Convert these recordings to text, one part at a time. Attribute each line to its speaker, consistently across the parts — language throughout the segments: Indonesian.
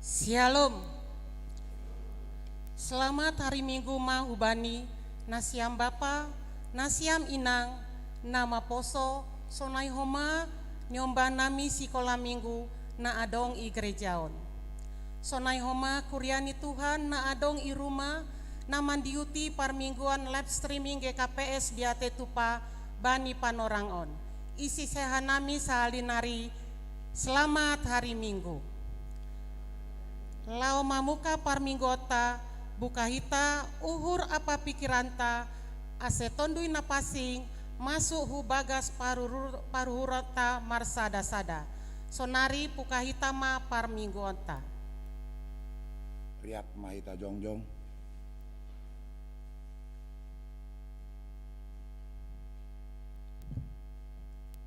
Speaker 1: Shalom. Selamat hari Minggu mahubani, nasiam Bapa, nasiam Inang, nama poso, sonai homa, nyomba nami sikola minggu, na adong i gerejaon. Sonai homa kuriani Tuhan na adong i rumah, na mandiuti parmingguan live streaming GKPS diate tupa bani panorangon. Isi sehanami sahalinari, selamat hari Minggu. Lao mamuka parminggota, buka hita, uhur apa pikiranta, ase tondui napasing, masuk hu bagas paruhurata marsada-sada. Sonari buka hita ma parminggota.
Speaker 2: Riak mahita jongjong.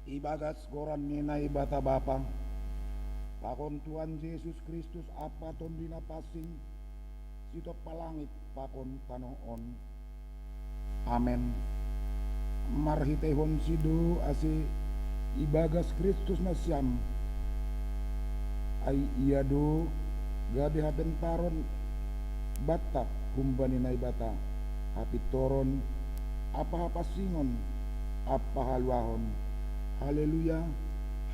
Speaker 2: Ibagas goran nina ibata bapa. Pakon Tuhan Yesus Kristus apa tondina pasing sitok palangit pakon panoon. Amen. Marhitehon sido ase ibagas Kristus nasyam. Ay iyado gabi hapen paron batak humbani na ibata. Hapit toron apa hapasingon apa halwahon. Haleluya,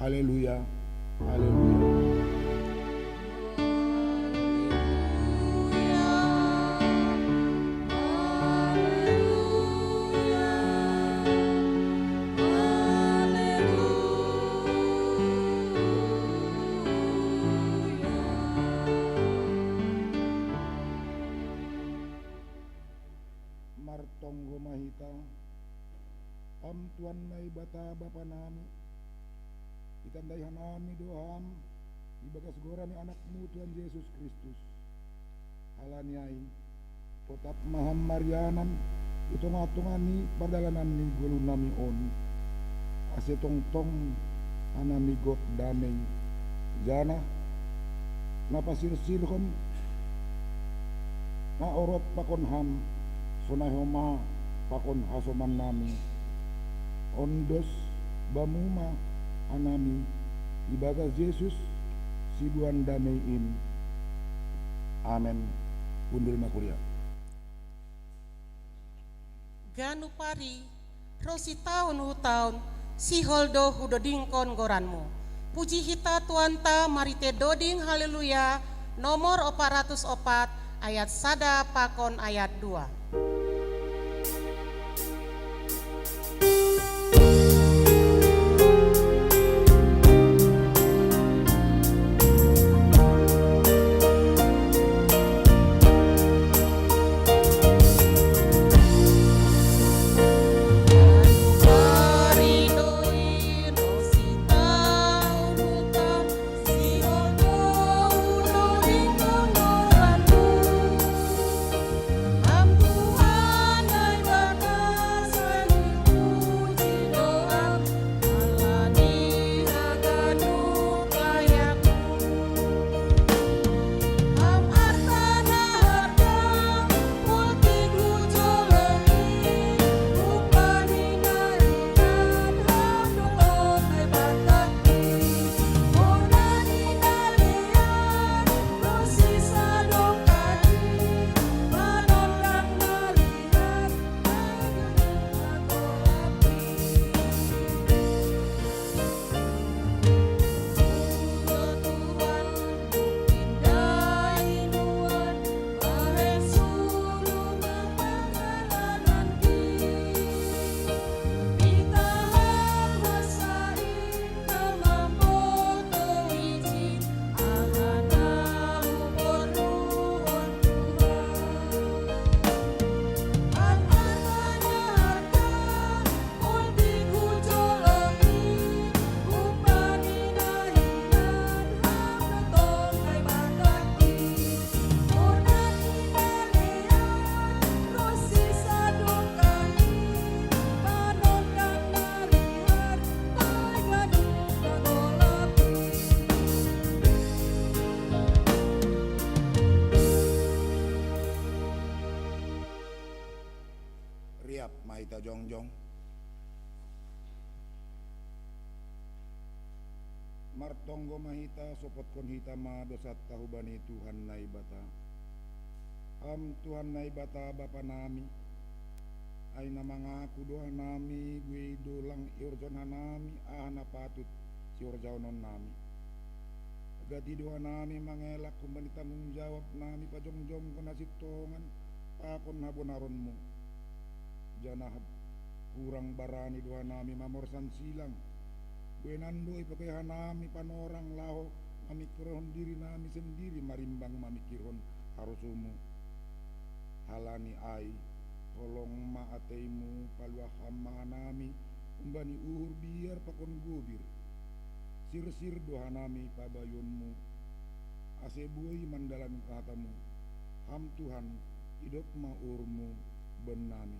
Speaker 2: haleluya. Haleluya. Martonggo mahita am tuan nai bata bapa nami itandai hanami doham ibagas gorani anakmu Tuhan Yesus Kristus halaniai tetap maham marianan itu ngatungani pardalanan ni golunami on ase tong anami gok damai jana napasir-sirhom na orot pakon ham sonahoma pakon hasoman nami ondos bamuma anami ibagas Yesus sibuan damaiin. Amen. Pundur makuria.
Speaker 1: Ganu pari, rosi tahun hutaun, si holdo hudodingkon goranmu. Puji hita tuanta marite doding haleluya, nomor 404 ayat sada pakon ayat 2.
Speaker 2: Mahita jongjong martonggo mahita sopot kon hita ma dosat tahu bani Tuhan naibata. Tuhan naibata Bapa nami, ay namangaku doa nami, gue dolang iurjon hanami, ahana patut si urjaunon nami. Gati doa nami mangelak kumbani tanggung jawab nami pajongjong kena sitongan pakon habonaronmu. Janahab kurang barani doa nami mamorsan silang. Gue nando ipakai nami panorang laho mamikirhon diri nami sendiri marimbang mamikirhon harusumu. Halani ai tolong maateimu paluah hama nami umbani uhur biar pakon gubir. Sir-sir doa nami pabayonmu. Asebui mandalan katamu. Ham Tuhan hidup maurmu benami.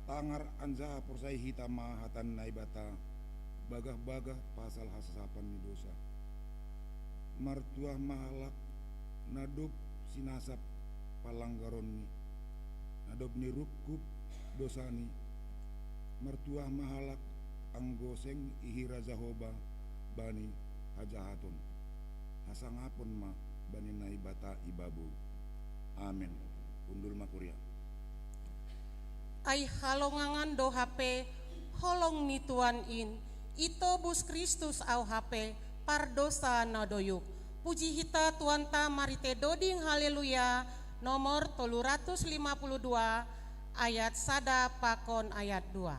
Speaker 2: Tangar anjaha porsai hita mahatan naibata bagah-bagah pasal hasapan ni dosa. Martuah mahalak nadop sinasap palanggaron ni nadop ni rukup dosani. Martuah mahalak anggoseng ihira zahoba bani hajahaton hasangapon ma bani naibata ibabu. Amin. Undul makuria.
Speaker 1: Ay halongangan do hape holong ni Tuan in ito bus Kristus au hape pardosa nadoyuk. Puji hita Tuan ta marite doding haleluya nomor 352 ayat sada pakon ayat 2.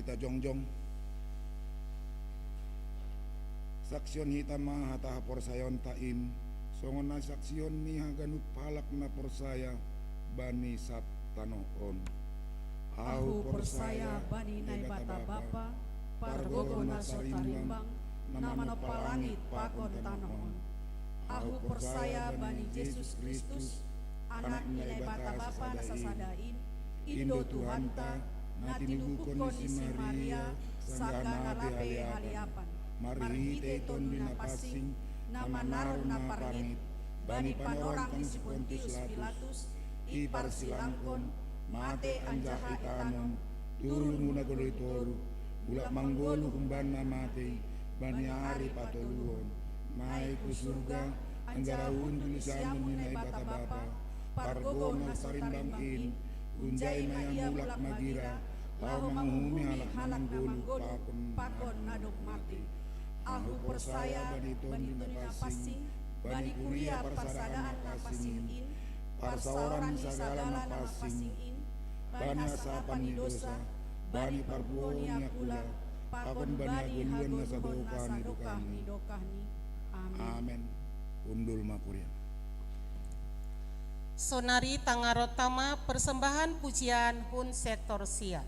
Speaker 2: mahita jongjong saksion hita mahata porsayon taim songon na saksion ni haganup palak na porsaya bani sap tanoon
Speaker 3: Ahu porsaya bani naibata bapa pargogo na sotarimbang nama no palangit pakon tanoon Aku percaya bani Yesus Kristus, anak nilai bata Bapa nasasadain, Indo Tuhanta, nati nubu kondisi Maria, saka nalape haliapan, marhite ton binapasing, nama naron na parngit, bani panorang isi Pontius Pilatus, ipar silangkon, mate anjaha itanon, turun muna goloy toru, ulak manggolu kumbana mate, bani ari patoluhon, naik ke surga, anjara undul siamu nai bata bapa, pargogon nasarimbangin, unjai maya mulak magira, lau manghumi halak manggolu, pakon nadok mati. Aku percaya bani tunina pasing, bani kuria persadaan napasingin, parsaoran segala napasingin, bani asapan ni dosa, bani parbuoni akula, pakon bani aguluan nasadokani dokani.
Speaker 2: Amin. Undul makuria.
Speaker 1: Sonari tangarotama persembahan pujian hun sektor sia.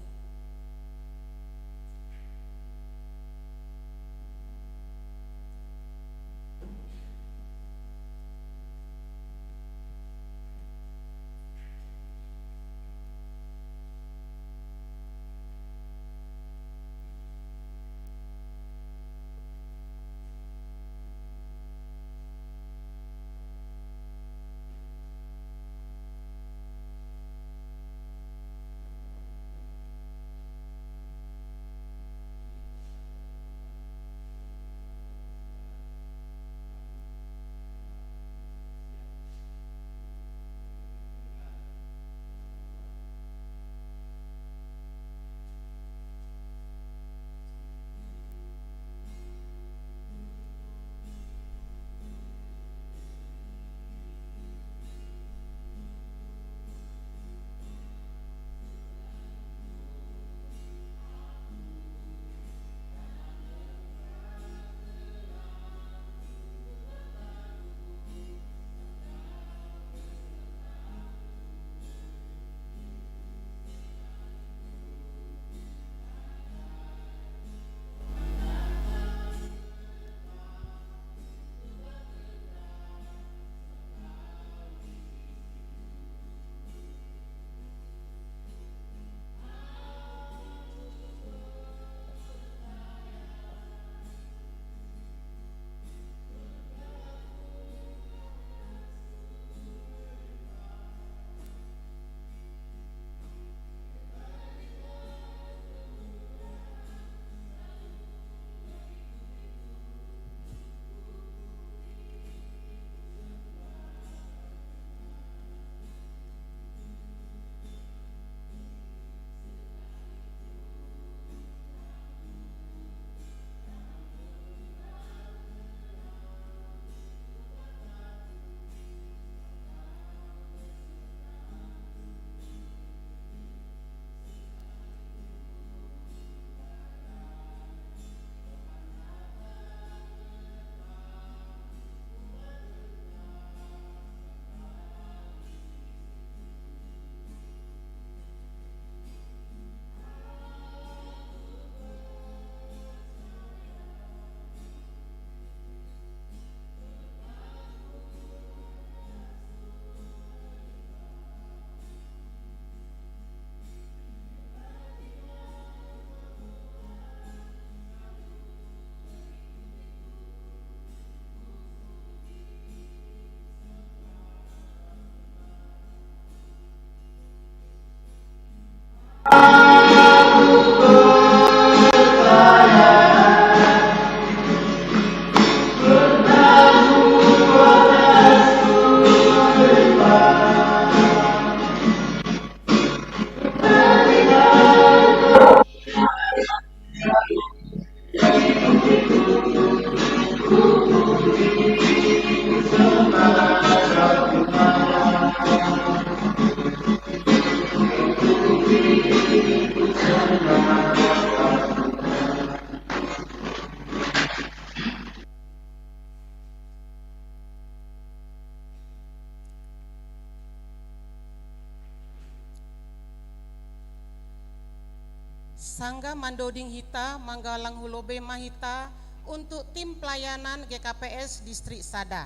Speaker 1: Sangga Mandoding Hita Manggalang Hulobe Mahita untuk tim pelayanan GKPS Distrik Sada.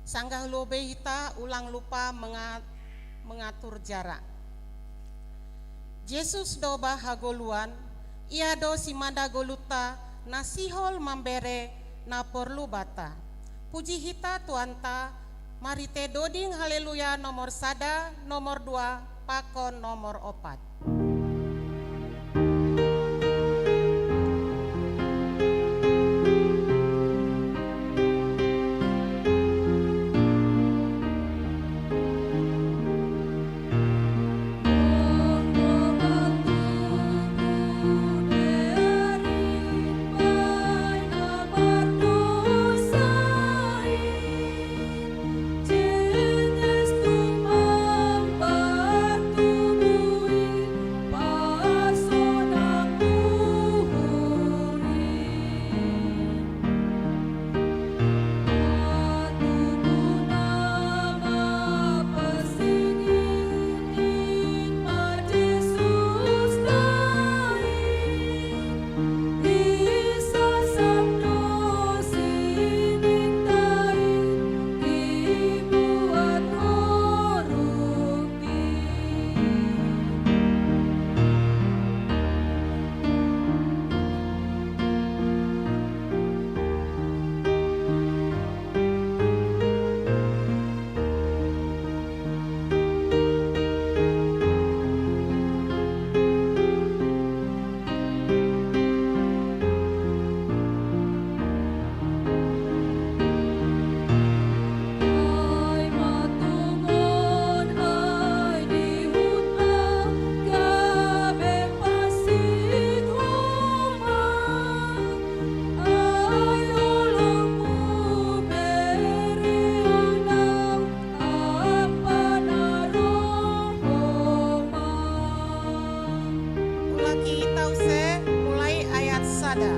Speaker 1: Sanggah lobe hita ulang lupa mengatur jarak. Yesus do bahagoluan, ia do simanda goluta nasihol mambere na perlu bata. Puji hita tuanta, mari te doding haleluya nomor 1, nomor 2, pakon nomor 4. Mulai ayat sada.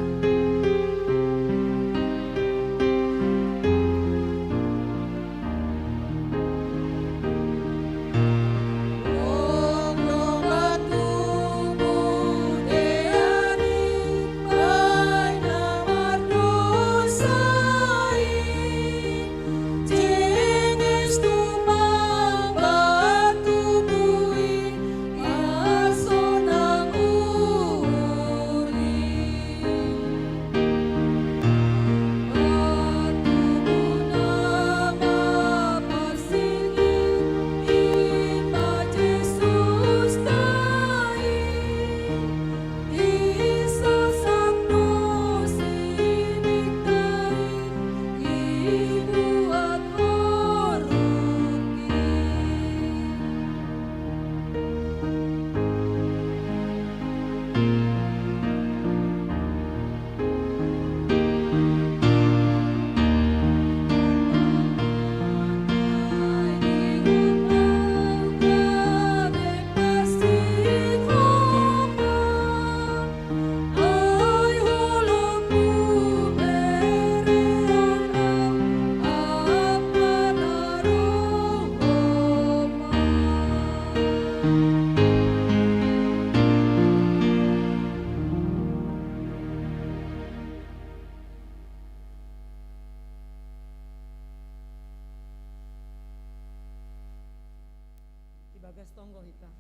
Speaker 3: Bagas tonggo hita.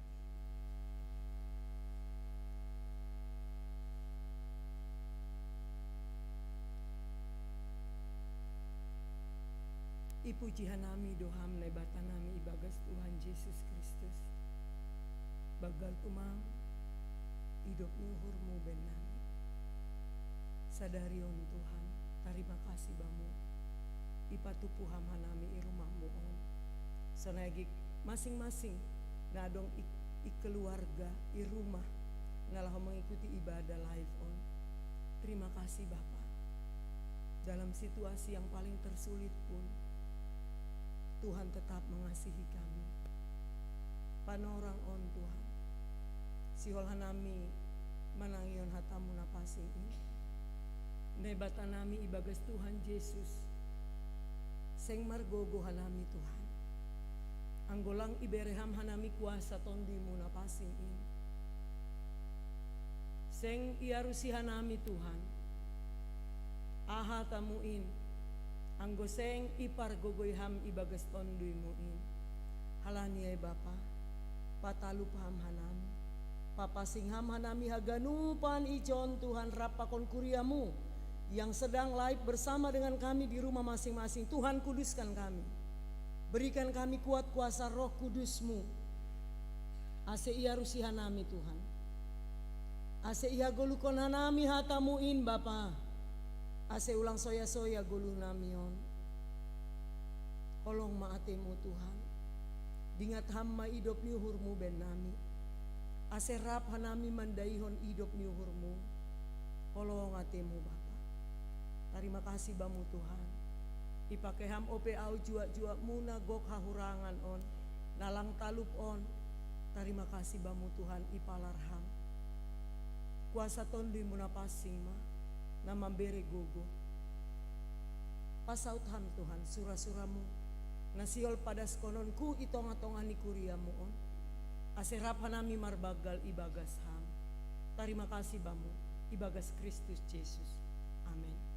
Speaker 3: Ipuji hanami doham lebatanami ibagas Tuhan Yesus Kristus. Bagal tumang hidup nyuhurmu benami. Sadarion Tuhan, terima kasih bamu. Ipatupuham hanami irumahmu on. Sanagik masing-masing ngadong keluarga, i rumah ngalah mengikuti ibadah live on. Terima kasih Bapak. Dalam situasi yang paling tersulit pun Tuhan tetap mengasihi kami. Panorang on Tuhan. Sihol hanami manangion hatamu napasing ini. Nebatanami ibagas Tuhan Yesus. Seng margogo hanami Tuhan. Anggolang ibereham hanami kuasa tondimu napasing ini. Seng iarusi hanami Tuhan. Aha tamuin
Speaker 4: Anggoseng ipar gogoy ham ibagas tondui muin. Halani ay Bapa, patalu paham hanami. Papasingham hanami haganupan ijon Tuhan rapakon kuriamu yang sedang live bersama dengan kami di rumah masing-masing. Tuhan kuduskan kami. Berikan kami kuat kuasa roh kudusmu. Ase iya rusi hanami Tuhan. Ase iya golukon hanami hatamuin Bapa. Ase ulang soya-soya goluh namion. Holong maatemu Tuhan. Dingat hamma idop niuhurmu ben nami. Ase rap hanami mandaihon idop niuhurmu. Holong atemu Bapa. Terima kasih bamu Tuhan. Ipake ham ope au jua-jua muna gok hahurangan on. Nalang talup on. Terima kasih bamu Tuhan ipalar ham. Kuasa tondi muna pasing ma. Nama bere gogo. Pasaut ham Tuhan surah-suramu. Nasiol pada skononku itonga-tongani kuriamu on. Aserap hanami marbagal ibagas ham. Terima kasih bamu ibagas Kristus Yesus. Amin.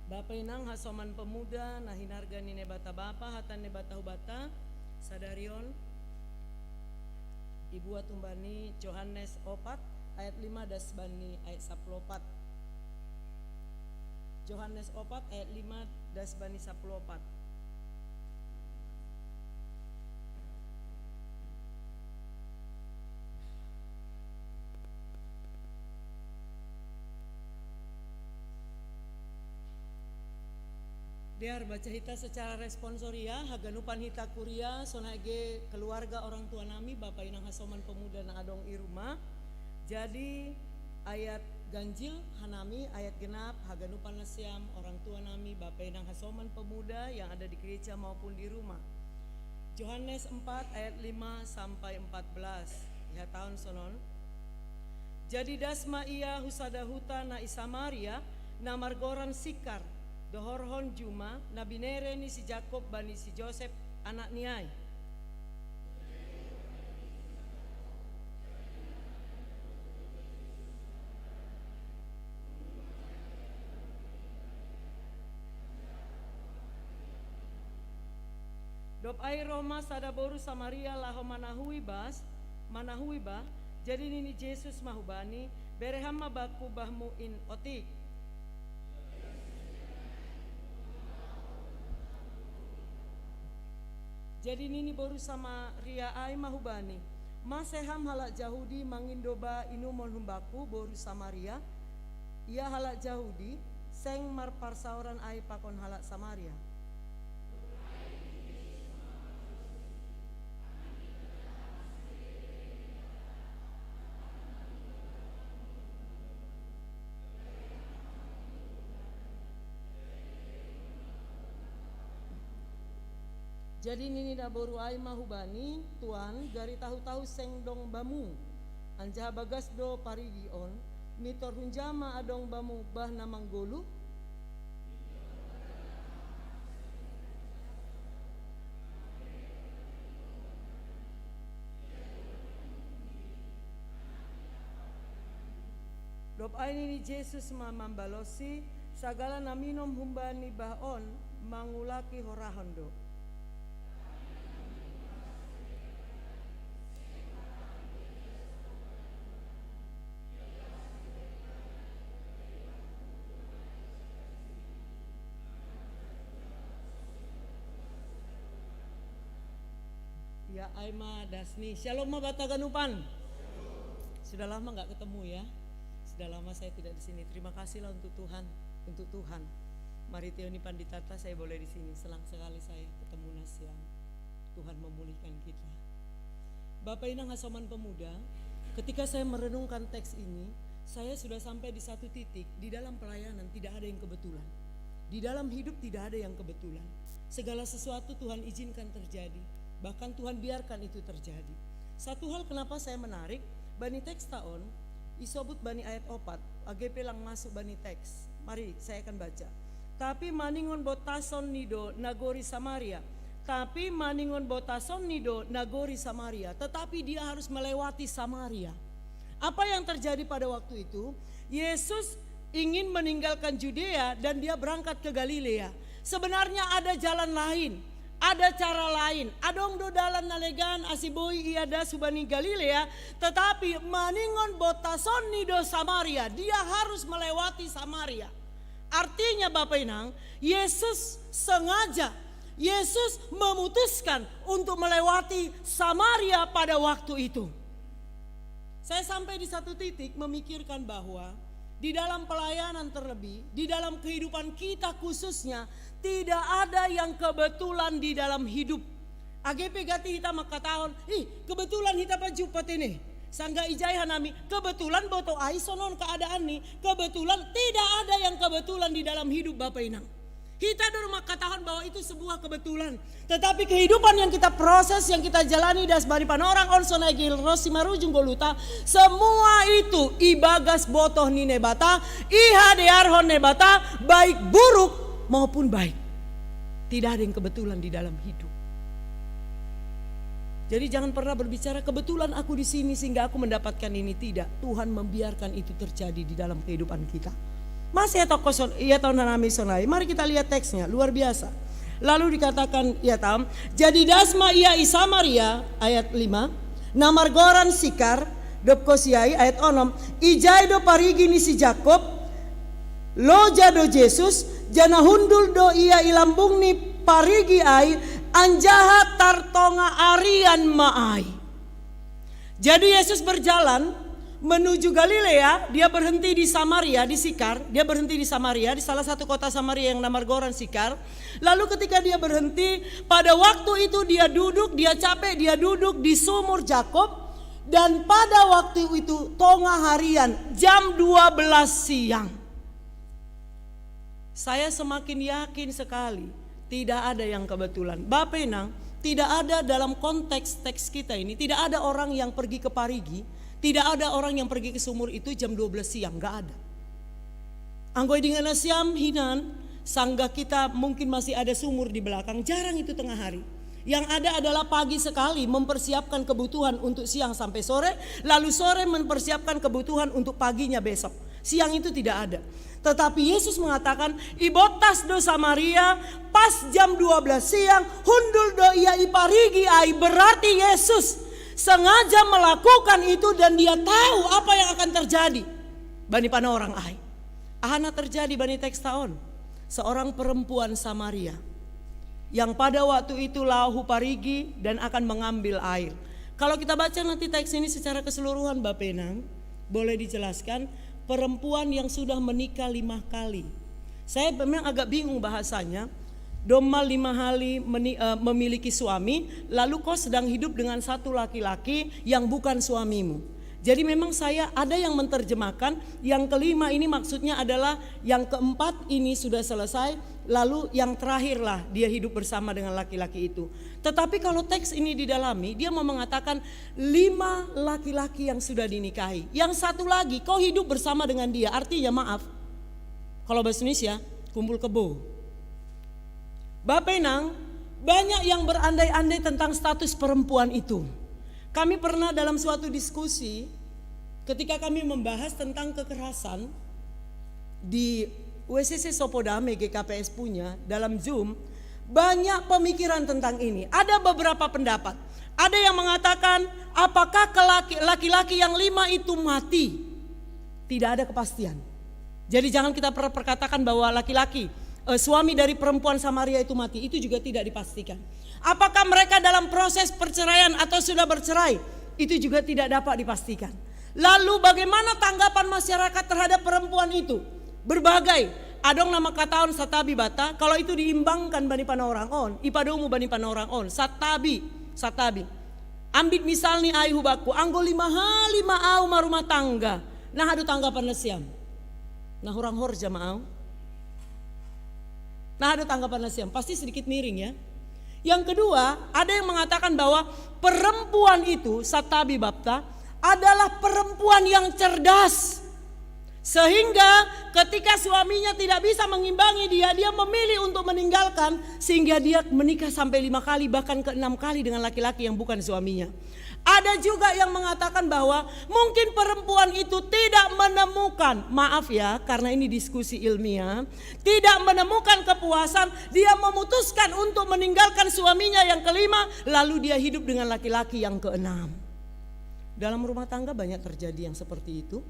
Speaker 4: Bapa inang hasoman pemuda nahinarga nine bata bapa hatan ne bata hubata sadarion ibu tumbani Yohanes 4 ayat 5 das bani ayat 14. Yohanes 4 ayat 5 das bani 14. Biar baca hita secara responsoria haganupan hita kuria sonage keluarga orang tua nami Bapak inang hasoman pemuda na adong iruma. Jadi ayat ganjil hanami ayat genap haganupan nasiam orang tua nami Bapak inang hasoman pemuda yang ada di gereja maupun di rumah. Yohanes 4 ayat 5 sampai 14. Ya tahun sonon. Jadi dasma ia husada huta na Isamaria na margoran Sikar dohorhon Juma na binere ni si Jakob bani si Joseph anak niai. Dop ai Roma sadaboru Samaria laho manahui ba jadi nini Yesus mahubani berehama baku bahmu in otik. Jadi nini boru sama ria ai mahubani. Maseham halak Jahudi mangindoba inumon humbaku boru Samaria. Ia halak Jahudi seng mar parsauran ai pakon halak Samaria. Jadi nini da boru ai mahubani tuan gari tahu-tahu seng dong bamu anja bagas do parigi on mitor hunjama adong bamu bah namang golu dop ai nini Yesus mamambalosi sagala naminom humbani bah on mangulaki horahondo. Ya Aima Dasni, Shalom ma bata ganupan. Sudah lama nggak ketemu ya. Sudah lama saya tidak di sini. Terima kasihlah untuk Tuhan. Mari Teoni Panditata saya boleh di sini. Selang sekali saya ketemu Nasiam. Tuhan memulihkan kita. Bapak Inang Hasoman Pemuda, ketika saya merenungkan teks ini, saya sudah sampai di satu titik di dalam pelayanan tidak ada yang kebetulan. Di dalam hidup tidak ada yang kebetulan. Segala sesuatu Tuhan izinkan terjadi. Bahkan Tuhan biarkan itu terjadi. Satu hal kenapa saya menarik, bani teks taon, isobut bani ayat 4, AGP lang masuk bani teks. Mari saya akan baca. Tapi maningon botason nido nagori Samaria. Tapi maningon botason nido nagori Samaria. Tetapi dia harus melewati Samaria. Apa yang terjadi pada waktu itu? Yesus ingin meninggalkan Judea dan dia berangkat ke Galilea. Sebenarnya ada jalan lain, ada cara lain. Adong do dalan nalegan asiboi iada subani Galilea, tetapi maningon botason nido Samaria. Dia harus melewati Samaria. Artinya Bapak Inang, Yesus sengaja, Yesus memutuskan untuk melewati Samaria pada waktu itu. Saya sampai di satu titik memikirkan bahwa di dalam pelayanan terlebih, di dalam kehidupan kita khususnya, tidak ada yang kebetulan di dalam hidup. AGP gati hita maka tahun, kebetulan hita pa jupat ini. Sangga ijai hanami, kebetulan boto ai sonon keadaan nih, kebetulan tidak ada yang kebetulan di dalam hidup Bapak Inang. Kita dulu katakan bahwa itu sebuah kebetulan. Tetapi kehidupan yang kita proses, yang kita jalani das bari panorang on sonagil rosi marujung goluta, semua itu ibagas botoh ni nebata, iha dearhon nebata, baik buruk maupun baik. Tidak ada yang kebetulan di dalam hidup. Jadi jangan pernah berbicara kebetulan aku di sini sehingga aku mendapatkan ini, tidak. Tuhan membiarkan itu terjadi di dalam kehidupan kita. Masih atau kosong, ia tahu nami sonai. Mari kita lihat teksnya, luar biasa. Lalu dikatakan, ya tam, jadi dasma ia isa Maria ayat 5, namar goran sikar dop kosiai ayat 6, ijai do parigi ni si Jakob, loja do Jesus, jana hundul do ia ilambung ni parigi ai, anjaha tartonga arian maai. Jadi Yesus berjalan menuju Galilea, dia berhenti di Samaria, di Sikar. Dia berhenti di Samaria, di salah satu kota Samaria yang namar goran Sikar. Lalu ketika dia berhenti, pada waktu itu dia duduk, dia capek, dia duduk di sumur Jakob. Dan pada waktu itu tengah harian, jam 12 siang. Saya semakin yakin sekali, tidak ada yang kebetulan. Bapak Inang, tidak ada dalam konteks teks kita ini, tidak ada orang yang pergi ke Parigi, tidak ada orang yang pergi ke sumur itu jam 12 siang, gak ada. Anggoy dengan siam hinan, sangga kita mungkin masih ada sumur di belakang, jarang itu tengah hari. Yang ada adalah pagi sekali mempersiapkan kebutuhan untuk siang sampai sore, lalu sore mempersiapkan kebutuhan untuk paginya besok. Siang itu tidak ada. Tetapi Yesus mengatakan, ibotas do Samaria pas jam 12 siang, hundul do ia iparigi ai, berarti Yesus sengaja melakukan itu dan dia tahu apa yang akan terjadi. Bani pana orang ai. Ahana terjadi bani teks tahun. Seorang perempuan Samaria yang pada waktu itu lahu parigi dan akan mengambil air. Kalau kita baca nanti teks ini secara keseluruhan Bapak Enang, boleh dijelaskan perempuan yang sudah menikah 5 kali. Saya memang agak bingung bahasanya. Doma 5 kali memiliki suami, lalu kau sedang hidup dengan satu laki-laki yang bukan suamimu. Jadi memang saya ada yang menerjemahkan yang kelima ini maksudnya adalah yang keempat ini sudah selesai, lalu yang terakhirlah dia hidup bersama dengan laki-laki itu. Tetapi kalau teks ini didalami, dia mau mengatakan 5 laki-laki yang sudah dinikahi. Yang satu lagi kau hidup bersama dengan dia, artinya maaf, kalau bahasa Indonesia kumpul kebo. Bapak Enang, banyak yang berandai-andai tentang status perempuan itu. Kami pernah dalam suatu diskusi ketika kami membahas tentang kekerasan di WCC Sopodame GKPS punya dalam Zoom, banyak pemikiran tentang ini. Ada beberapa pendapat. Ada yang mengatakan apakah laki-laki yang 5 itu mati? Tidak ada kepastian. Jadi jangan kita perkatakan bahwa laki-laki suami dari perempuan Samaria itu mati, itu juga tidak dipastikan. Apakah mereka dalam proses perceraian atau sudah bercerai? Itu juga tidak dapat dipastikan. Lalu bagaimana tanggapan masyarakat terhadap perempuan itu? Berbagai. Adong nama kataon satabi bata, kalau itu diimbangkan bani pana orang on, ipadomu bani pana orang on, satabi. Ambit misal ni ai hubaku, anggo 5 au marumah tangga. Nah adu tanggapan nasiam. Nah orang hor jamaah. Nah ada tanggapan nasiam, pasti sedikit miring ya. Yang kedua, ada yang mengatakan bahwa perempuan itu, satabi bapta, adalah perempuan yang cerdas. Sehingga ketika suaminya tidak bisa mengimbangi dia memilih untuk meninggalkan, sehingga dia menikah sampai 5 kali bahkan ke 6 kali dengan laki-laki yang bukan suaminya. Ada juga yang mengatakan bahwa mungkin perempuan itu tidak menemukan, maaf ya karena ini diskusi ilmiah, tidak menemukan kepuasan, dia memutuskan untuk meninggalkan suaminya yang kelima, lalu dia hidup dengan laki-laki yang keenam. Dalam rumah tangga banyak terjadi yang seperti itu.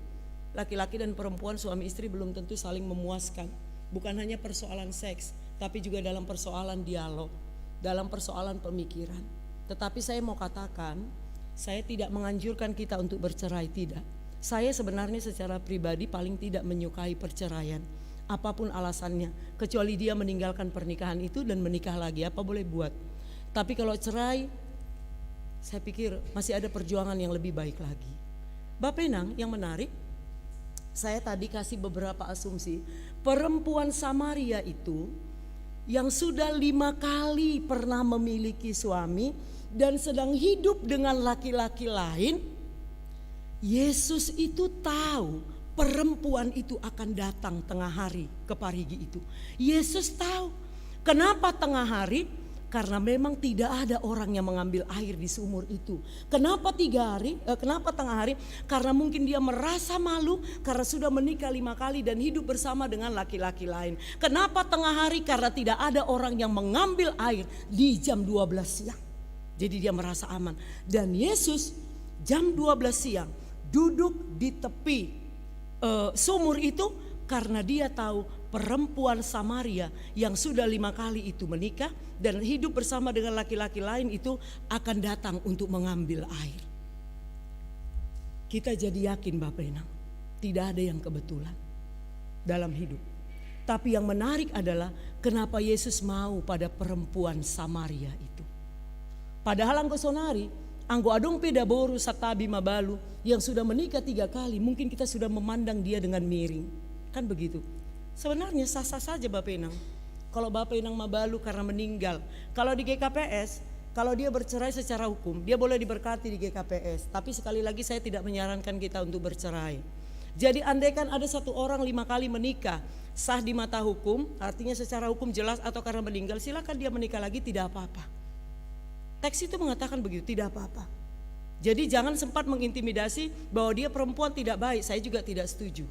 Speaker 4: Laki-laki dan perempuan, suami istri belum tentu saling memuaskan. Bukan hanya persoalan seks, tapi juga dalam persoalan dialog, dalam persoalan pemikiran. Tetapi saya mau katakan, saya tidak menganjurkan kita untuk bercerai, tidak. Saya sebenarnya secara pribadi paling tidak menyukai perceraian, apapun alasannya, kecuali dia meninggalkan pernikahan itu dan menikah lagi, apa boleh buat. Tapi kalau cerai, saya pikir masih ada perjuangan yang lebih baik lagi. Bapak Enang, yang menarik, saya tadi kasih beberapa asumsi. Perempuan Samaria itu yang sudah 5 kali pernah memiliki suami dan sedang hidup dengan laki-laki lain, Yesus itu tahu perempuan itu akan datang tengah hari ke Parigi itu. Yesus tahu. Kenapa tengah hari? Karena memang tidak ada orang yang mengambil air di sumur itu. Kenapa kenapa tengah hari? Karena mungkin dia merasa malu karena sudah menikah 5 kali dan hidup bersama dengan laki-laki lain. Kenapa tengah hari? Karena tidak ada orang yang mengambil air di jam 12 siang. Jadi dia merasa aman. Dan Yesus jam 12 siang duduk di tepi sumur itu karena dia tahu perempuan Samaria yang sudah 5 kali itu menikah dan hidup bersama dengan laki-laki lain itu akan datang untuk mengambil air. Kita jadi yakin Bapak Enang, tidak ada yang kebetulan dalam hidup. Tapi yang menarik adalah kenapa Yesus mau pada perempuan Samaria itu. Padahal angko sonari, anggo adong peda boru satabi mabalu yang sudah menikah 3 kali, mungkin kita sudah memandang dia dengan miring. Kan begitu. Sebenarnya sah-sah saja Bapak Enang. Kalau Bapak Enang mabalu karena meninggal. Kalau di GKPS, kalau dia bercerai secara hukum, dia boleh diberkati di GKPS. Tapi sekali lagi saya tidak menyarankan kita untuk bercerai. Jadi andaikan ada 1 orang 5 kali menikah, sah di mata hukum, artinya secara hukum jelas, atau karena meninggal, silakan dia menikah lagi, tidak apa-apa. Teks itu mengatakan begitu, tidak apa-apa. Jadi jangan sempat mengintimidasi bahwa dia perempuan tidak baik, saya juga tidak setuju.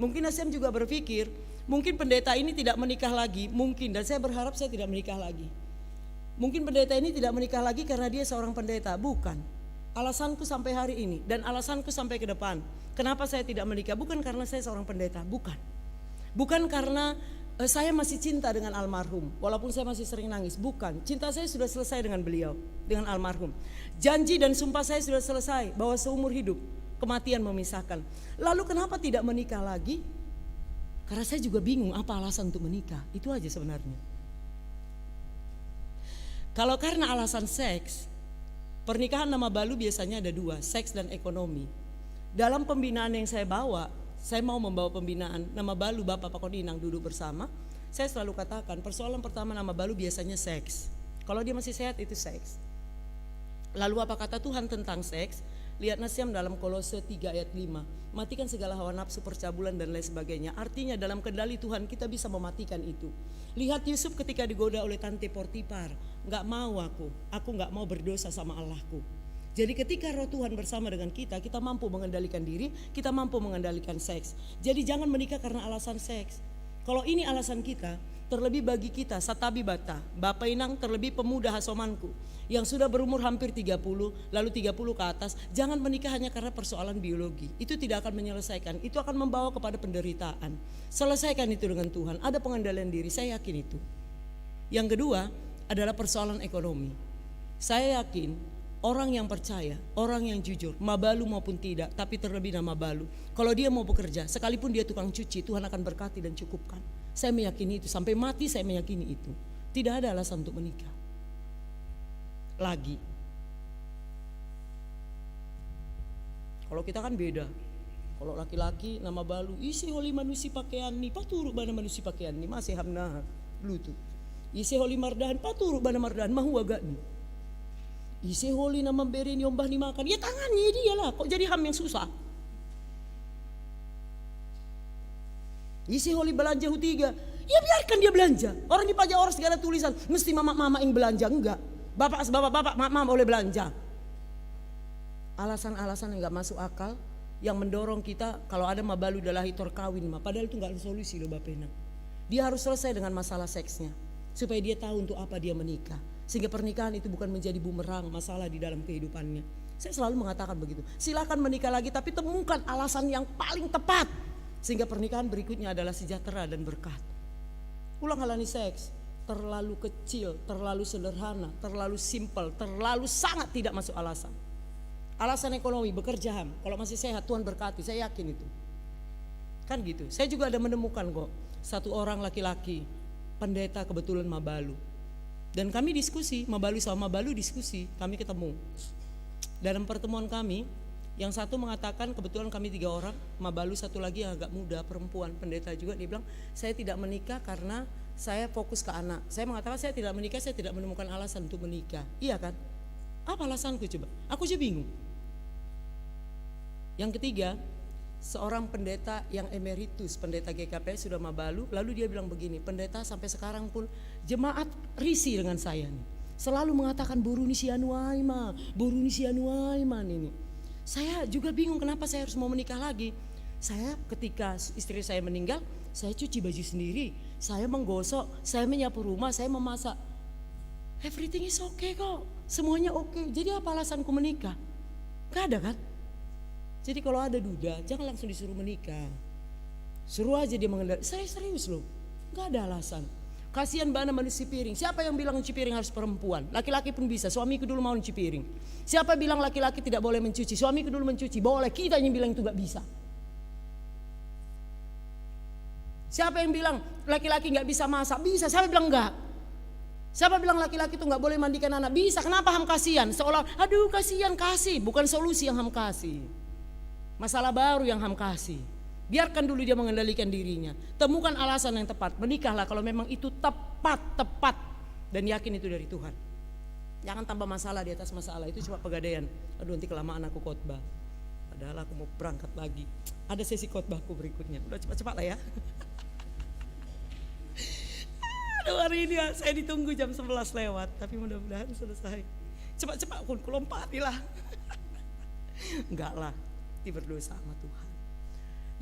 Speaker 4: Mungkin Asyam juga berpikir, mungkin pendeta ini tidak menikah lagi, mungkin, dan saya berharap saya tidak menikah lagi. Mungkin pendeta ini tidak menikah lagi karena dia seorang pendeta, bukan. Alasanku sampai hari ini dan alasanku sampai ke depan, kenapa saya tidak menikah, bukan karena saya seorang pendeta, bukan. Bukan karena saya masih cinta dengan almarhum, walaupun saya masih sering nangis, bukan. Cinta saya sudah selesai dengan beliau, dengan almarhum. Janji dan sumpah saya sudah selesai bahwa seumur hidup kematian memisahkan. Lalu kenapa tidak menikah lagi? Karena saya juga bingung apa alasan untuk menikah. Itu aja sebenarnya. Kalau karena alasan seks, pernikahan nama balu biasanya ada 2, seks dan ekonomi. Dalam pembinaan yang saya bawa, saya mau membawa pembinaan nama balu Bapak Pakodinang duduk bersama. Saya selalu katakan persoalan pertama nama balu biasanya seks. Kalau dia masih sehat itu seks. Lalu apa kata Tuhan tentang seks? Lihat Nasiam dalam Kolose 3 ayat 5. Matikan segala hawa nafsu, percabulan dan lain sebagainya. Artinya dalam kendali Tuhan kita bisa mematikan itu. Lihat Yusuf ketika digoda oleh Tante Portipar. Gak mau aku gak mau berdosa sama Allahku. Jadi ketika roh Tuhan bersama dengan kita mampu mengendalikan diri, kita mampu mengendalikan seks. Jadi jangan menikah karena alasan seks. Kalau ini alasan kita, terlebih bagi kita Satabi Bata, Bapak Inang terlebih pemuda Hasomanku yang sudah berumur hampir 30, lalu 30 ke atas, jangan menikah hanya karena persoalan biologi. Itu tidak akan menyelesaikan, itu akan membawa kepada penderitaan. Selesaikan itu dengan Tuhan, ada pengendalian diri, saya yakin itu. Yang kedua adalah persoalan ekonomi. Saya yakin orang yang percaya, orang yang jujur, mabalu maupun tidak, tapi terlebih nama balu. Kalau dia mau bekerja, sekalipun dia tukang cuci, Tuhan akan berkati dan cukupkan. Saya meyakini itu, sampai mati saya meyakini itu. Tidak ada alasan untuk menikah lagi. Kalau kita kan beda. Kalau laki-laki nama balu, isi holi manusia pakaian nih, paturu bana manusia pakaian nih, masih hamna bluetooth. Isi holi mardahan, paturu bana mardahan, mahu agak nih. Isi holi nama beri nyombah nih makan, ya tangannya dia lah, kok jadi ham yang susah. Isi holi belanja hutiga. Ya biarkan dia belanja. Orang di pajak orang segala tulisan. Mesti mama yang belanja. Enggak. Bapak mama boleh belanja. Alasan-alasan yang gak masuk akal. Yang mendorong kita kalau ada mabalu dalah hitor kawin. Padahal itu gak ada solusi loh Bapak Ina. Dia harus selesai dengan masalah seksnya. Supaya dia tahu untuk apa dia menikah. Sehingga pernikahan itu bukan menjadi bumerang masalah di dalam kehidupannya. Saya selalu mengatakan begitu. Silakan menikah lagi tapi temukan alasan yang paling tepat. Sehingga pernikahan berikutnya adalah sejahtera dan berkat. Ulang halani seks. Terlalu kecil, terlalu sederhana, terlalu simpel, terlalu sangat tidak masuk alasan. Alasan ekonomi, bekerja kalau masih sehat Tuhan berkati, saya yakin itu. Kan gitu. Saya juga ada menemukan kok satu orang laki-laki pendeta kebetulan mabalu. Dan kami diskusi, mabalu sama mabalu diskusi, kami ketemu. Dalam pertemuan kami, yang satu mengatakan kebetulan kami 3 orang, mabalu satu lagi yang agak muda, perempuan, pendeta juga, dia bilang saya tidak menikah karena saya fokus ke anak. Saya mengatakan saya tidak menikah, saya tidak menemukan alasan untuk menikah. Iya kan? Apa alasanku coba? Aku aja bingung. Yang ketiga, seorang pendeta yang emeritus, pendeta GKP sudah mabalu, lalu dia bilang begini, pendeta sampai sekarang pun jemaat risih dengan saya nih. Selalu mengatakan buruni sianuaiman ini. Saya juga bingung kenapa saya harus mau menikah lagi. Saya ketika istri saya meninggal, saya cuci baju sendiri, saya menggosok, saya menyapu rumah, saya memasak. Everything is okay kok, semuanya okay. Jadi apa alasanku menikah? Gak ada kan? Jadi kalau ada duda, jangan langsung disuruh menikah. Suruh aja dia mengendalikan. Saya serius loh, gak ada alasan. Kasihan Bana nyuci piring. Siapa yang bilang nyuci piring harus perempuan? Laki-laki pun bisa. Suamiku dulu mau nyuci piring. Siapa bilang laki-laki tidak boleh mencuci? Suamiku dulu mencuci. Boleh, kita yang bilang itu gak bisa. Siapa yang bilang laki-laki gak bisa masak? Bisa. Siapa bilang enggak? Siapa bilang laki-laki itu gak boleh mandikan anak? Bisa. Kenapa Ham kasihan? Seolah aduh kasihan, kasih. Bukan solusi yang Ham kasih. Masalah baru yang Ham kasih. Biarkan dulu dia mengendalikan dirinya. Temukan alasan yang tepat. Menikahlah kalau memang itu tepat. Dan yakin itu dari Tuhan. Jangan tambah masalah di atas masalah. Itu cuma pegadaian. Aduh nanti kelamaan aku khotbah. Padahal aku mau berangkat lagi. Ada sesi khotbahku berikutnya. Udah cepat-cepat lah ya. Aduh hari ini saya ditunggu jam 11 lewat. Tapi mudah-mudahan selesai. Cepat-cepat aku lompatilah. Enggak lah. Dia berdosa sama Tuhan.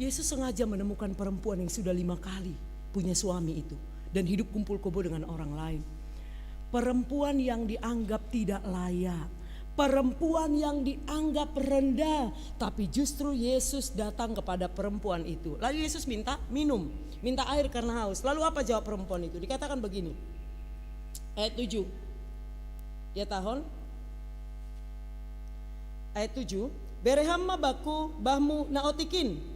Speaker 4: Yesus sengaja menemukan perempuan yang sudah 5 kali punya suami itu. Dan hidup kumpul kebo dengan orang lain. Perempuan yang dianggap tidak layak. Perempuan yang dianggap rendah. Tapi justru Yesus datang kepada perempuan itu. Lalu Yesus minta minum. Minta air karena haus. Lalu apa jawab perempuan itu? Dikatakan begini. Ayat 7. Ya tahun. Ayat 7. Berehamma baku bahmu naotikin.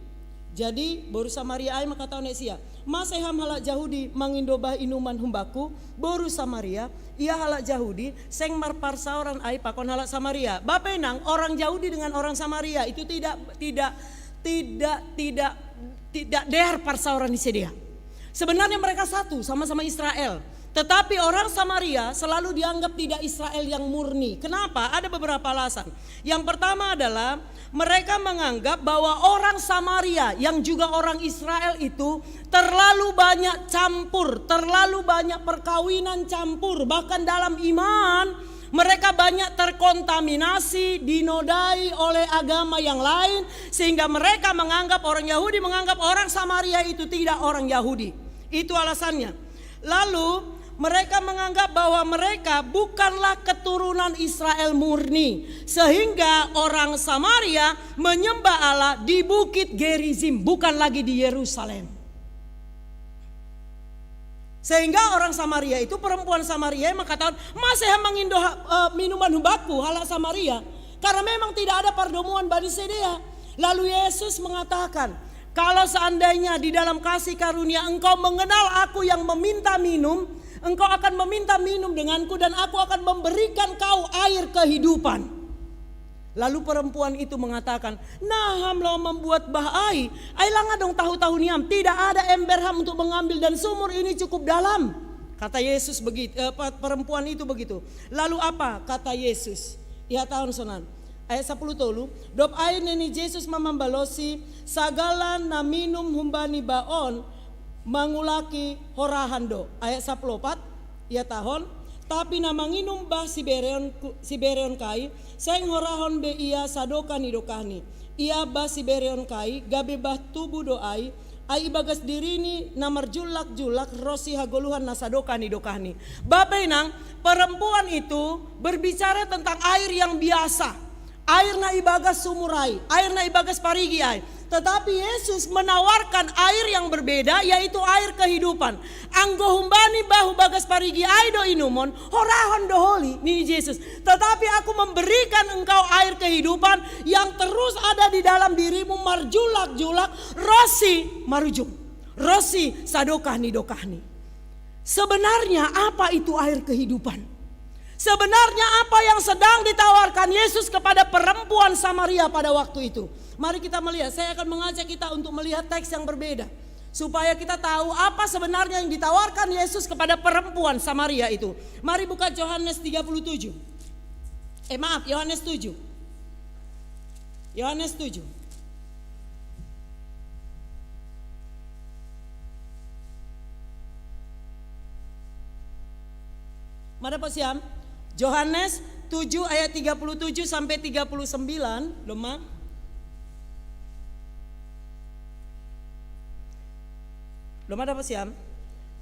Speaker 4: Jadi boru Samaria ai makata onesia. Maseham halak Yahudi mangindobah inuman humbaku. Boru Samaria ia halak Yahudi seng marpar sauran ai pakon halak Samaria. Bapenang orang Yahudi dengan orang Samaria itu tidak der parsauran di sedia. Sebenarnya mereka satu, sama-sama Israel. Tetapi orang Samaria selalu dianggap tidak Israel yang murni. Kenapa? Ada beberapa alasan. Yang pertama adalah mereka menganggap bahwa orang Samaria yang juga orang Israel itu terlalu banyak campur, terlalu banyak perkawinan campur. Bahkan dalam iman mereka banyak terkontaminasi, dinodai oleh agama yang lain. Sehingga mereka menganggap, orang Yahudi menganggap orang Samaria itu tidak orang Yahudi. Itu alasannya. Lalu mereka menganggap bahwa mereka bukanlah keturunan Israel murni. Sehingga orang Samaria menyembah Allah di Bukit Gerizim, bukan lagi di Yerusalem. Sehingga orang Samaria itu, perempuan Samaria mengatakan, masih mengindoh minuman humbaku halak Samaria. Karena memang tidak ada pertemuan Bani Sedea. Lalu Yesus mengatakan, kalau seandainya di dalam kasih karunia engkau mengenal aku yang meminta minum, engkau akan meminta minum denganku dan aku akan memberikan kau air kehidupan. Lalu perempuan itu mengatakan, nah ham lo membuat bahai, ailanga dong tahu-tahu niam, tidak ada ember ham untuk mengambil dan sumur ini cukup dalam. Kata Yesus begitu, perempuan itu begitu. Lalu apa kata Yesus? Ya tahun sonan. Ayat 10 tolu, dop air neni Yesus mamambalosi, sagala na minum humbani baon, mangulaki horahando. Ayat 14 ia tahun tapi nama nginum bah Siberion kai seng horahon be ia sadokani dokani. Ia bah Siberion kai gabe bah tubuh doai ai bagas dirini namar julak rosi hagoluhan nasadokani dokani. Bapak inang, perempuan itu berbicara tentang air yang biasa. Air na ibagas sumurai, air na ibagas parigi ai. Tetapi Yesus menawarkan air yang berbeda, yaitu air kehidupan. Anggo humbani bahu bagas parigi ai do inumon horahon doholi ni Yesus. Tetapi aku memberikan engkau air kehidupan yang terus ada di dalam dirimu, marjulak rosi marujum, rosi sadokahni dokahni. Sebenarnya apa itu air kehidupan? Sebenarnya apa yang sedang ditawarkan Yesus kepada perempuan Samaria pada waktu itu? Mari kita melihat, saya akan mengajak kita untuk melihat teks yang berbeda. Supaya kita tahu apa sebenarnya yang ditawarkan Yesus kepada perempuan Samaria itu. Mari buka Yohanes 37. Yohanes 7. Yohanes 7. Mari Pak Siam. Yohanes 7 ayat 37 sampai 39, lemah. Lemah dapat siam.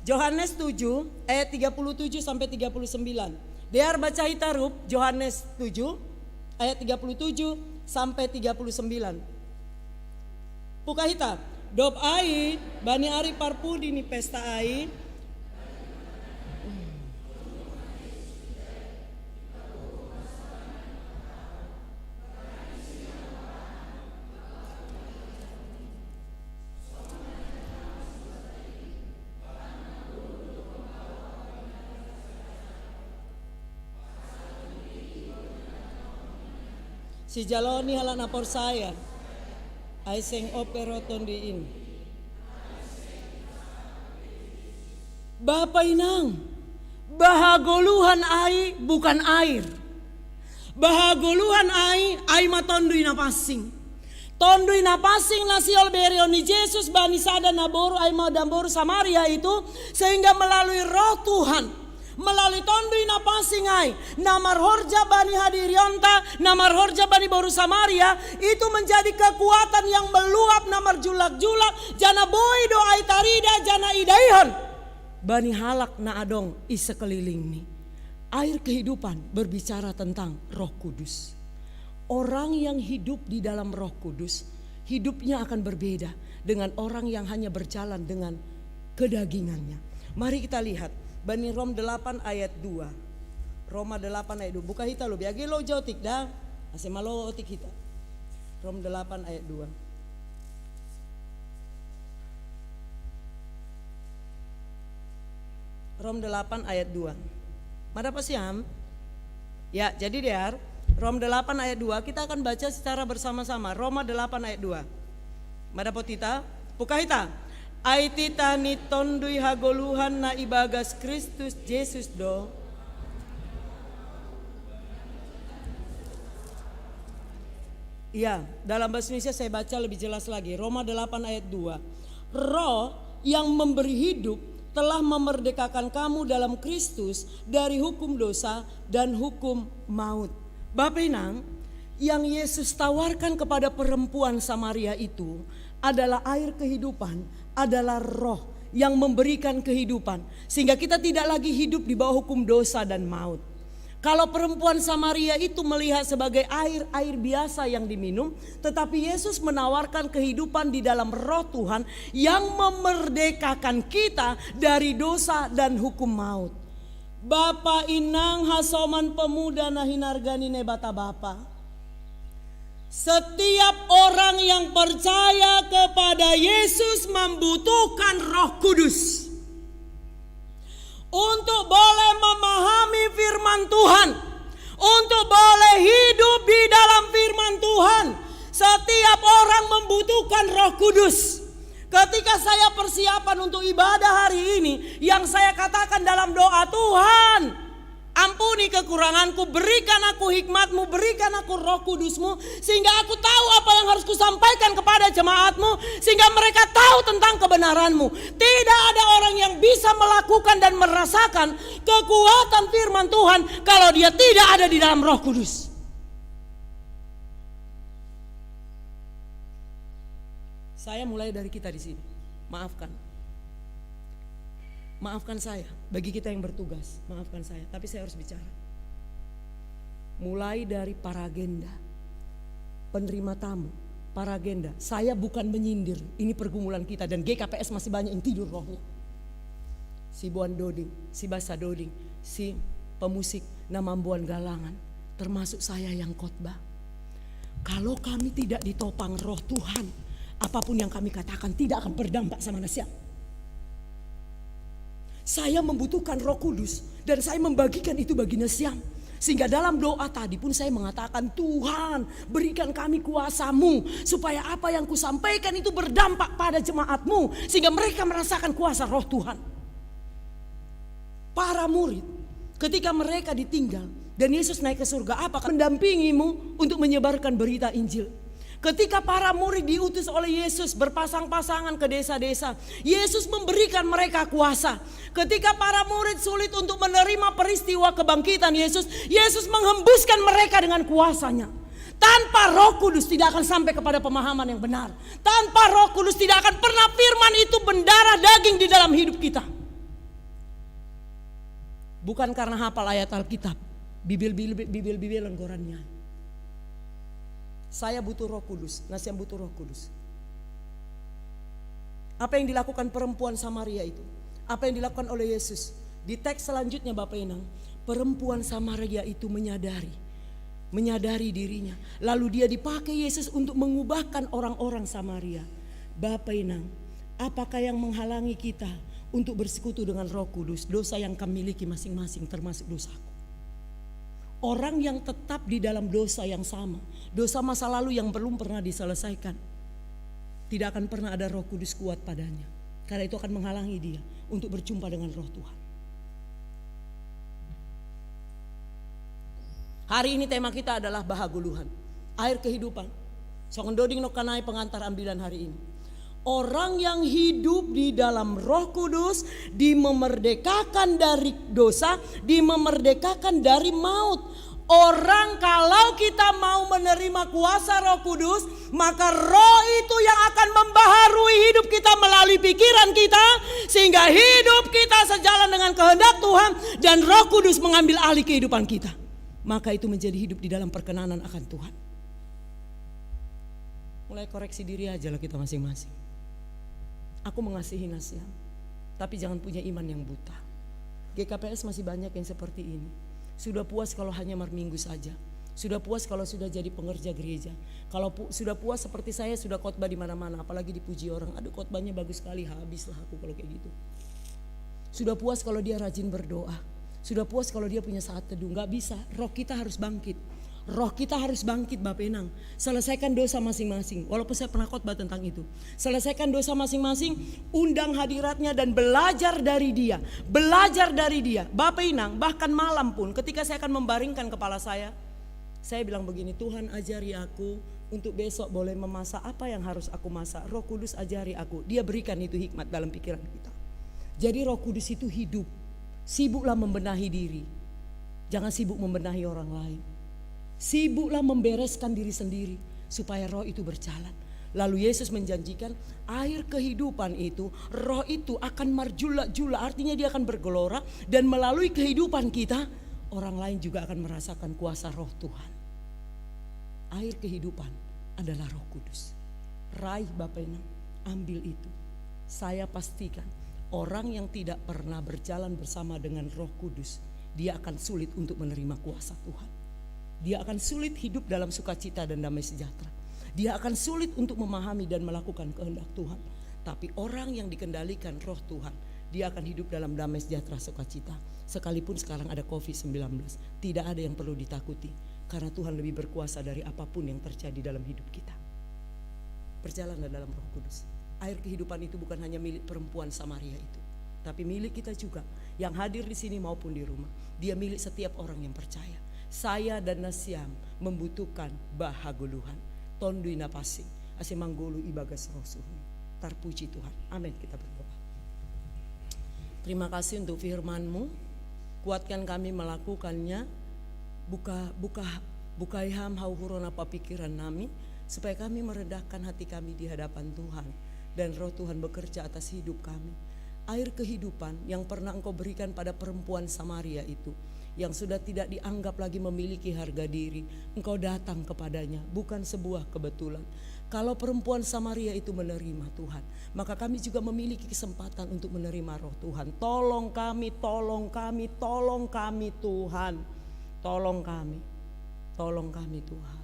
Speaker 4: Yohanes 7 ayat 37 sampai 39. Biar baca hitarup Yohanes 7 ayat 37 sampai 39. Puka hita, dop ai bani ari parpudi ni pesta ai. Si jaloni halak napor saya, ay seng operoton diin. Bapak inang, bahagoluhan ai bukan air. Bahagoluhan ai matondui napasing. Tondui napasing nasiol berion ni Yesus bani sada naboru ai mau damboru Samaria itu, sehingga melalui roh Tuhan, melalui tondui napasing ai namar horja bani hadirionta, namar horja bani boru Samaria itu menjadi kekuatan yang meluap namar julak-julak jana boy doai tarida jana idaihon bani halak na adong i sekeliling ni. Air kehidupan berbicara tentang Roh Kudus. Orang yang hidup di dalam Roh Kudus hidupnya akan berbeda dengan orang yang hanya berjalan dengan kedagingannya. Mari kita lihat Bani Rom 8 ayat 2. Roma 8 ayat 2. Buka hita lo biagi lo jotik dah. Ase malo otik hita. Rom 8 ayat 2. Rom 8 ayat 2. Mada apa siam? Ya, jadi dia Rom 8 ayat 2 kita akan baca secara bersama-sama. Roma 8 ayat 2. Mada potita? Buka hita. Aiti tani tondui hagoluhan na ibagas Kristus Yesus do. Iya, dalam bahasa Indonesia saya baca lebih jelas lagi. Roma 8 ayat 2. Roh yang memberi hidup telah memerdekakan kamu dalam Kristus dari hukum dosa dan hukum maut. Bapak inang, yang Yesus tawarkan kepada perempuan Samaria itu adalah air kehidupan, adalah roh yang memberikan kehidupan. Sehingga kita tidak lagi hidup di bawah hukum dosa dan maut. Kalau perempuan Samaria itu melihat sebagai air biasa yang diminum, tetapi Yesus menawarkan kehidupan di dalam roh Tuhan yang memerdekakan kita dari dosa dan hukum maut. Bapa inang hasoman pemuda nahinargani nebata bapa. Setiap orang yang percaya kepada Yesus membutuhkan Roh Kudus untuk boleh memahami firman Tuhan, untuk boleh hidup di dalam firman Tuhan. Setiap orang membutuhkan Roh Kudus. Ketika saya persiapan untuk ibadah hari ini, yang saya katakan dalam doa, Tuhan, Ampuni kekuranganku, berikan aku hikmat-Mu, berikan aku Roh Kudus-Mu, sehingga aku tahu apa yang harus kusampaikan kepada jemaat-Mu, sehingga mereka tahu tentang kebenaran-Mu. Tidak ada orang yang bisa melakukan dan merasakan kekuatan firman Tuhan kalau dia tidak ada di dalam Roh Kudus. Saya mulai dari kita di sini. Maafkan saya, bagi kita yang bertugas, maafkan saya, tapi saya harus bicara. Mulai dari para agenda, penerima tamu, para agenda. Saya bukan menyindir, ini pergumulan kita dan GKPS masih banyak yang tidur rohnya. Si Buan Doding, si Basa Doding, si pemusik Namambuan Galangan, termasuk saya yang khotbah. Kalau kami tidak ditopang Roh Tuhan, apapun yang kami katakan tidak akan berdampak sama nasihat. Saya membutuhkan Roh Kudus dan saya membagikan itu bagi Nasiam. Sehingga dalam doa tadi pun saya mengatakan, Tuhan berikan kami kuasa-Mu supaya apa yang kusampaikan itu berdampak pada jemaat-Mu, sehingga mereka merasakan kuasa Roh Tuhan. Para murid ketika mereka ditinggal dan Yesus naik ke surga, apakah mendampingimu untuk menyebarkan berita Injil? Ketika para murid diutus oleh Yesus berpasang-pasangan ke desa-desa, Yesus memberikan mereka kuasa. Ketika para murid sulit untuk menerima peristiwa kebangkitan Yesus, Yesus menghembuskan mereka dengan kuasanya. Tanpa Roh Kudus tidak akan sampai kepada pemahaman yang benar. Tanpa Roh Kudus tidak akan pernah firman itu mendarah daging di dalam hidup kita. Bukan karena hafal ayat Alkitab, bibil-bibilan korannya. Saya butuh Roh Kudus, Nasiam butuh Roh Kudus. Apa yang dilakukan perempuan Samaria itu? Apa yang dilakukan oleh Yesus? Di teks selanjutnya Bapak Enang, perempuan Samaria itu menyadari dirinya. Lalu dia dipakai Yesus untuk mengubahkan orang-orang Samaria. Bapak Enang, apakah yang menghalangi kita untuk bersekutu dengan Roh Kudus? Dosa yang kami miliki masing-masing termasuk dosaku. Orang yang tetap di dalam dosa yang sama, dosa masa lalu yang belum pernah diselesaikan, tidak akan pernah ada Roh Kudus kuat padanya. Karena itu akan menghalangi dia untuk berjumpa dengan Roh Tuhan. Hari ini tema kita adalah bahaguluhan, air kehidupan. Sokondoding nokanai pengantar ambilan hari ini. Orang yang hidup di dalam Roh Kudus dimemerdekakan dari dosa, dimemerdekakan dari maut. Orang kalau kita mau menerima kuasa Roh Kudus, maka Roh itu yang akan membaharui hidup kita melalui pikiran kita, sehingga hidup kita sejalan dengan kehendak Tuhan dan Roh Kudus mengambil alih kehidupan kita. Maka itu menjadi hidup di dalam perkenanan akan Tuhan. Mulai koreksi diri aja lah kita masing-masing. Aku mengasihi Nasiam, tapi jangan punya iman yang buta. GKPS masih banyak yang seperti ini. Sudah puas kalau hanya minggu saja. Sudah puas kalau sudah jadi pengerja gereja. Kalau sudah puas seperti saya sudah khotbah di mana-mana, apalagi dipuji orang. Aduh khotbahnya bagus sekali, habislah aku kalau kayak gitu. Sudah puas kalau dia rajin berdoa. Sudah puas kalau dia punya saat teduh. Gak bisa, roh kita harus bangkit. Roh kita harus bangkit Bapak Enang. Selesaikan dosa masing-masing. Walaupun saya pernah khotbah tentang itu. Selesaikan dosa masing-masing. Undang hadiratnya dan belajar dari dia. Belajar dari dia. Bapak Enang, bahkan malam pun ketika saya akan membaringkan kepala saya bilang begini, Tuhan ajari aku untuk besok boleh memasak apa yang harus aku masak. Roh Kudus ajari aku. Dia berikan itu hikmat dalam pikiran kita. Jadi Roh Kudus itu hidup. Sibuklah membenahi diri. Jangan sibuk membenahi orang lain. Sibuklah membereskan diri sendiri supaya roh itu berjalan. Lalu Yesus menjanjikan air kehidupan itu, roh itu akan marjula-jula, artinya dia akan bergelora dan melalui kehidupan kita orang lain juga akan merasakan kuasa Roh Tuhan. Air kehidupan adalah Roh Kudus. Raih Bapak Enang, ambil itu. Saya pastikan orang yang tidak pernah berjalan bersama dengan Roh Kudus, dia akan sulit untuk menerima kuasa Tuhan. Dia akan sulit hidup dalam sukacita dan damai sejahtera. Dia akan sulit untuk memahami dan melakukan kehendak Tuhan. Tapi orang yang dikendalikan Roh Tuhan, dia akan hidup dalam damai sejahtera sukacita. Sekalipun sekarang ada COVID-19, tidak ada yang perlu ditakuti. Karena Tuhan lebih berkuasa dari apapun yang terjadi dalam hidup kita. Berjalanlah dalam Roh Kudus. Air kehidupan itu bukan hanya milik perempuan Samaria itu. tapi milik kita juga yang hadir di sini maupun di rumah. Dia milik setiap orang yang percaya. Saya dan Nasiam membutuhkan bahaguluhan. Tondui napasi, asemanggolu ibagas rosuhni. Terpuji Tuhan. Amin, kita berdoa. Terima kasih untuk firman-Mu. Kuatkan kami melakukannya. Bukai ham hauhuron apa pikiran kami, supaya kami meredahkan hati kami di hadapan Tuhan, dan roh Tuhan bekerja atas hidup kami. Air kehidupan yang pernah Engkau berikan pada perempuan Samaria itu, yang sudah tidak dianggap lagi memiliki harga diri, Engkau datang kepadanya, bukan sebuah kebetulan. Kalau perempuan Samaria itu menerima Tuhan, maka kami juga memiliki kesempatan untuk menerima roh Tuhan. Tolong kami, tolong kami, tolong kami Tuhan. Tolong kami Tuhan.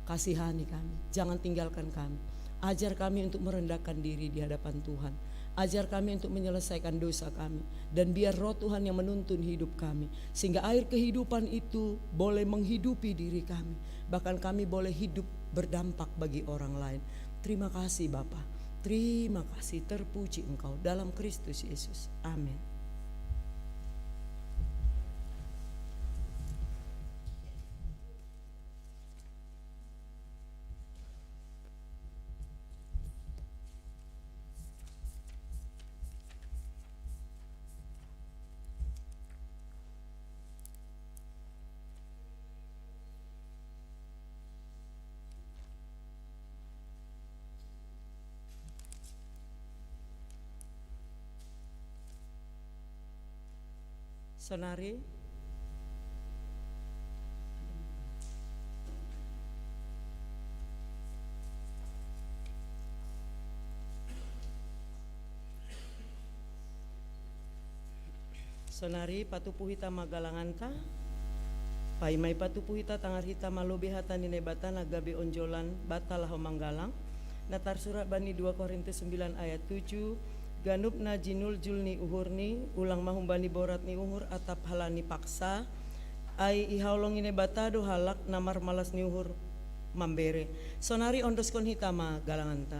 Speaker 4: Kasihani kami, jangan tinggalkan kami. Ajar kami untuk merendahkan diri di hadapan Tuhan. Ajar kami untuk menyelesaikan dosa kami. Dan biar roh Tuhan yang menuntun hidup kami, sehingga air kehidupan itu boleh menghidupi diri kami. Bahkan kami boleh hidup berdampak bagi orang lain. Terima kasih Bapa. Terima kasih, terpuji Engkau dalam Kristus Yesus. Amin. Sonari, Sonari patupuhita magalanganta, paimai patupuhita tangar hita malobe hata nine bata nagabe onjolan batalah manggalang. Natar surat Bani 2 Korintus 9 ayat 7. Ganup na jinul julni uhurni, ulang mahumbani borat ni uhur atap halani paksa, ai ihaulong ine batado halak namar malas ni uhur mambere. Sonari ondoskon hitama galanganta.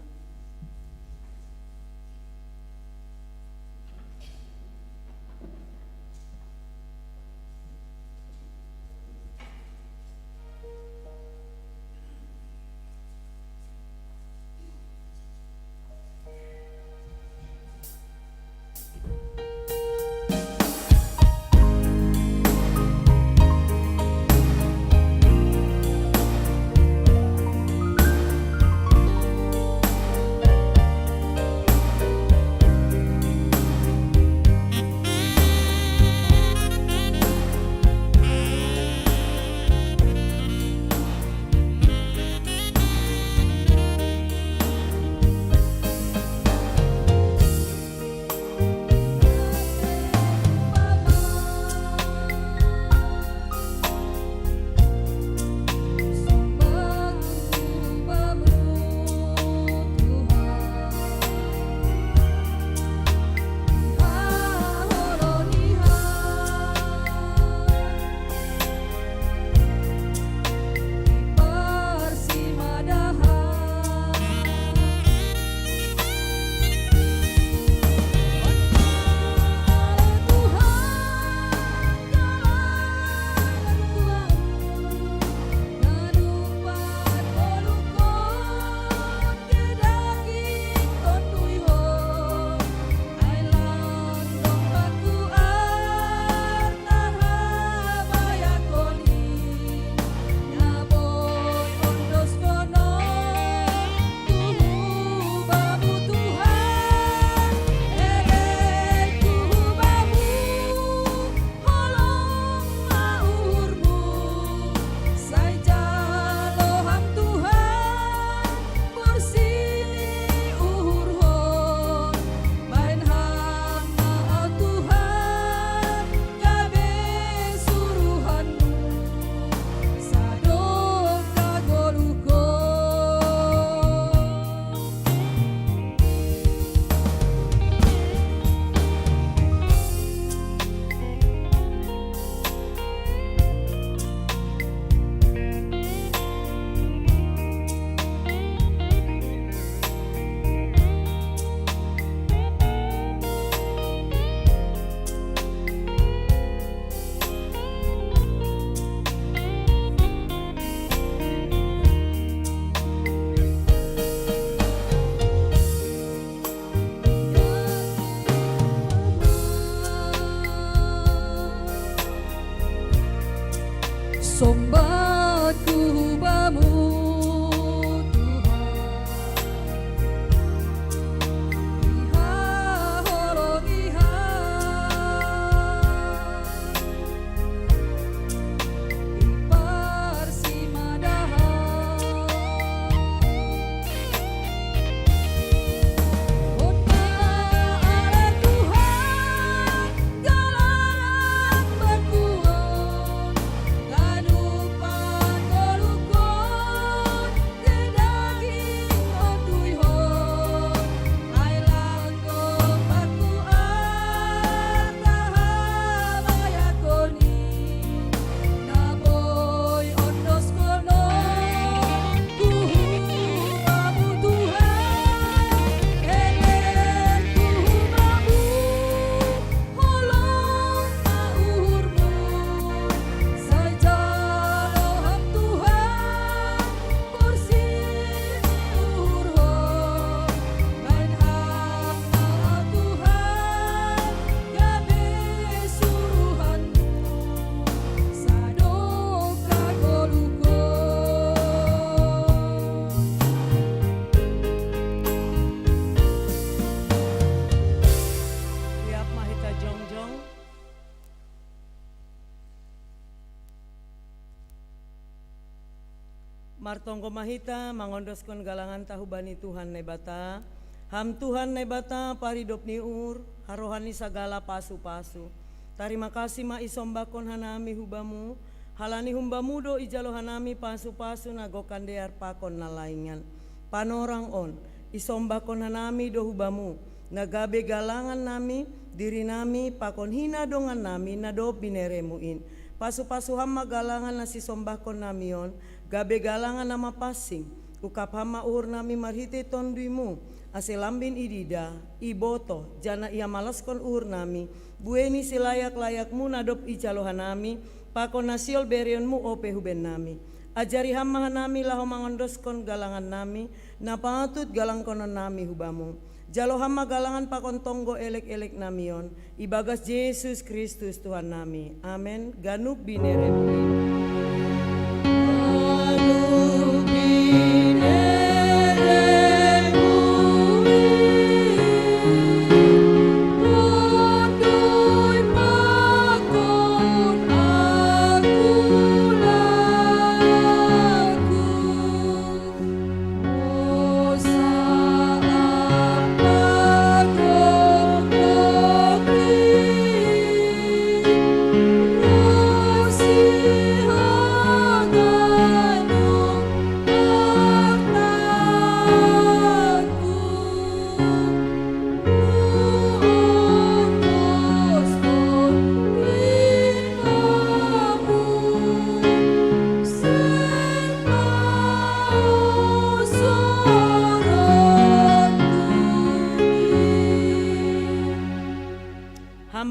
Speaker 3: Sombatku hubamu Tuhan, Iha holong Iha, Iparsimadahan. Kota Allah Tuhan, galangan berkuat, ganupan golukon, kedaging onduihon, ailang berkuat, tahamayakoni, naboy ondos kono, kuhubamu Tuhan, enen kuhubamu, holong mauhurmu, sajaloham Tuhan, kursi uhurho, main hak Allah Tuhan, gabe suruhanmu, sadoka golukon.
Speaker 4: Tiap mahita jongjong. Martonggo mahita mangondoskon galangan tahu bani Tuhan nebata. Ham Tuhan nebata paridop niur harohani sagala pasu-pasu. Tarima kasih ma isombakon hanami hubamu. Halani humbamu do ijalo hanami pasu-pasu nagokan dear pakon nalaingan. Panorang on isombakon hanami do hubamu. Nagabe galangan nami diri nami pakon hina dongan nami nado bineremuin. Pasu-pasu hama galangan nasi sombakon namion. Gabe galangan nama pasing, ukap hama ur nami marhite tonduimu, ase lambin idida, iboto, jana ia malaskon ur nami, bueni silayak-layakmu nadop ijalohan nami, pakon nasiol berionmu ope huben nami. Ajari hama nami laho mangondoskon galangan nami, napatut galang konon nami hubamu. Jalo hama galangan pakon tonggo elek-elek namion, ibagas Yesus Kristus Tuhan nami. Amen. Ganuk bineremuin.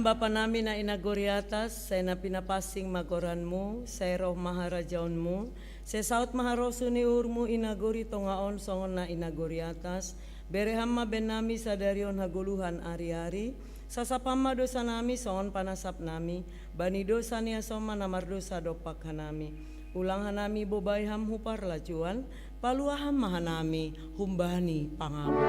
Speaker 4: Bapa namin na inagori atas, saya na pinapasing magoranmu, saya roh maharajaonmu, saya saut maharosu ni urmu inagori tongaon songon na inagori atas, berehama ben nami sadarion haguluhan ari-ari, sasapama dosa nami songon panasap nami, bani dosa niya soma namar dosa dopak hanami, ulang hanami bobay ham hupar lajuan, paluaham mahanami humbani pangabu.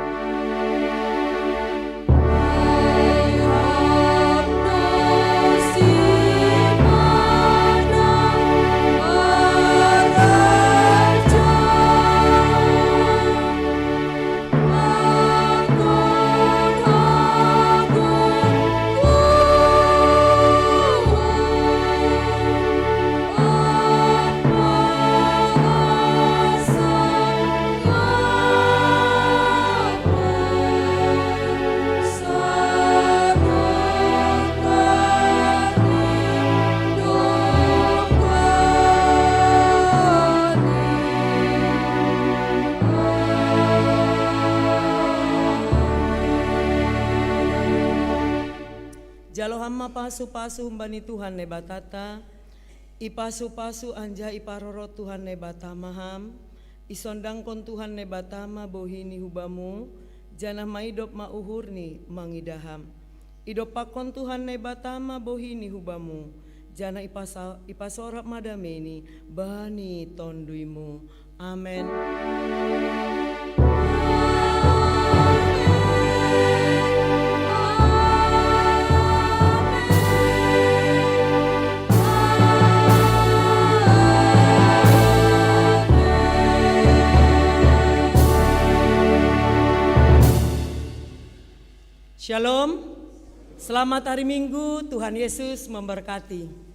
Speaker 4: Jalo hama pasu-pasu humbani Tuhan ne batata, ipasu-pasu anja iparoro Tuhan ne batamaham, isondang kon Tuhan ne batama bohini hubamu, janah maidop mauhurni mangidaham. Idopakon Tuhan ne batama bohini hubamu, jana ipasorak madameni bani tonduimu. Amen. Shalom, selamat hari Minggu, Tuhan Yesus memberkati.